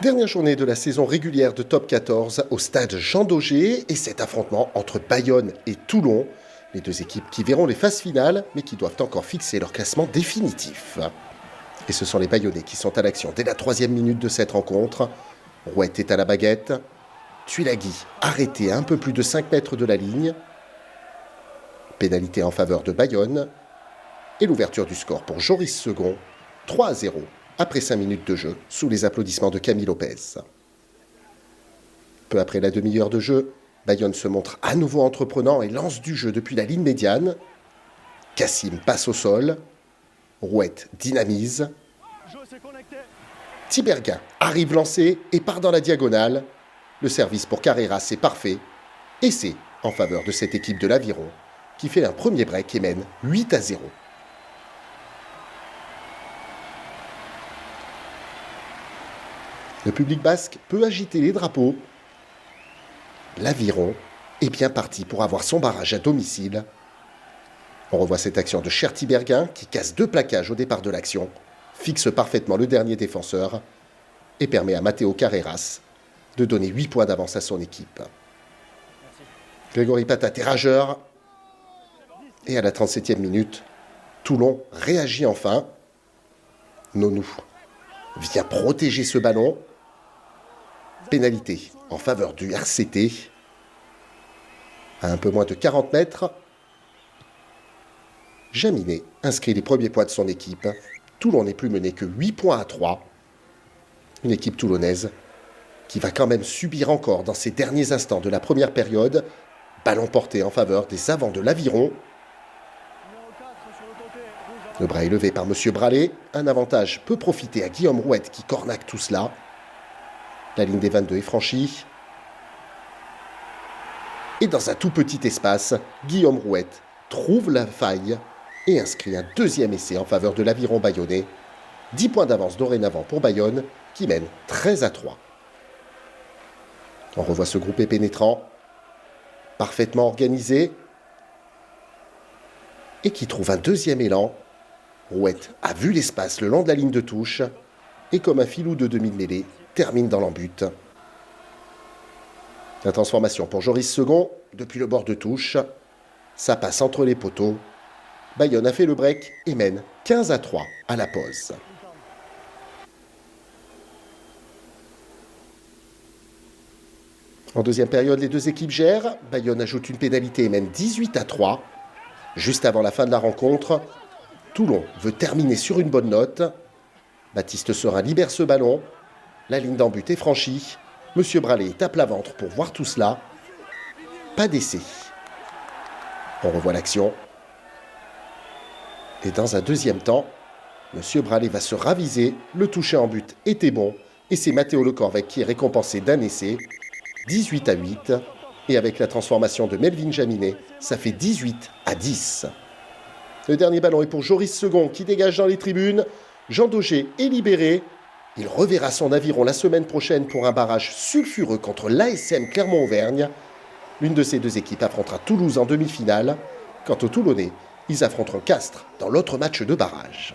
Dernière journée de la saison régulière de Top 14 au stade Jean Daugé et cet affrontement entre Bayonne et Toulon, les deux équipes qui verront les phases finales mais qui doivent encore fixer leur classement définitif. Et ce sont les Bayonnais qui sont à l'action dès la 3e minute de cette rencontre. Rouette est à la baguette, Tuilagi arrêté à un peu plus de 5 mètres de la ligne, pénalité en faveur de Bayonne et l'ouverture du score pour Joris Second, 3-0. Après 5 minutes de jeu, sous les applaudissements de Camille Lopez. Peu après la demi-heure de jeu, Bayonne se montre à nouveau entreprenant et lance du jeu depuis la ligne médiane. Cassim passe au sol. Rouette dynamise. Tiberghien arrive lancé et part dans la diagonale. Le service pour Carreras est parfait. Et c'est en faveur de cette équipe de l'Aviron qui fait un premier break et mène 8-0. Le public basque peut agiter les drapeaux. L'Aviron est bien parti pour avoir son barrage à domicile. On revoit cette action de Cherty-Berguin qui casse 2 plaquages au départ de l'action, fixe parfaitement le dernier défenseur et permet à Matteo Carreras de donner 8 points d'avance à son équipe. Grégory Patat est rageur. Et à la 37e minute, Toulon réagit enfin. Nonou vient protéger ce ballon. Pénalité en faveur du RCT. À un peu moins de 40 mètres, Jaminet inscrit les premiers points de son équipe. Toulon n'est plus mené que 8-3. Une équipe toulonnaise qui va quand même subir encore dans ces derniers instants de la première période. Ballon porté en faveur des avants de l'Aviron. Le bras est levé par M. Bralé. Un avantage peut profiter à Guillaume Rouette qui cornaque tout cela. La ligne des 22 est franchie. Et dans un tout petit espace, Guillaume Rouette trouve la faille et inscrit un deuxième essai en faveur de l'Aviron bayonnais. 10 points d'avance dorénavant pour Bayonne qui mène 13-3. On revoit ce groupé pénétrant, parfaitement organisé et qui trouve un deuxième élan. Rouette a vu l'espace le long de la ligne de touche et comme un filou de demi-mêlée, termine dans l'embut. La transformation pour Joris Second, depuis le bord de touche. Ça passe entre les poteaux. Bayonne a fait le break et mène 15-3 à la pause. En deuxième période, les deux équipes gèrent. Bayonne ajoute une pénalité et mène 18-3. Juste avant la fin de la rencontre, Toulon veut terminer sur une bonne note. Baptiste Serin libère ce ballon. La ligne d'embut est franchie. Monsieur Bralé tape la ventre pour voir tout cela. Pas d'essai. On revoit l'action. Et dans un deuxième temps, Monsieur Bralé va se raviser. Le toucher en but était bon. Et c'est Matteo Lecorvec qui est récompensé d'un essai. 18-8. Et avec la transformation de Melvin Jaminet, ça fait 18-10. Le dernier ballon est pour Joris Second qui dégage dans les tribunes. Jean Daugé est libéré. Il reverra son aviron la semaine prochaine pour un barrage sulfureux contre l'ASM Clermont-Auvergne. L'une de ces deux équipes affrontera Toulouse en demi-finale. Quant aux Toulonnais, ils affronteront Castres dans l'autre match de barrage.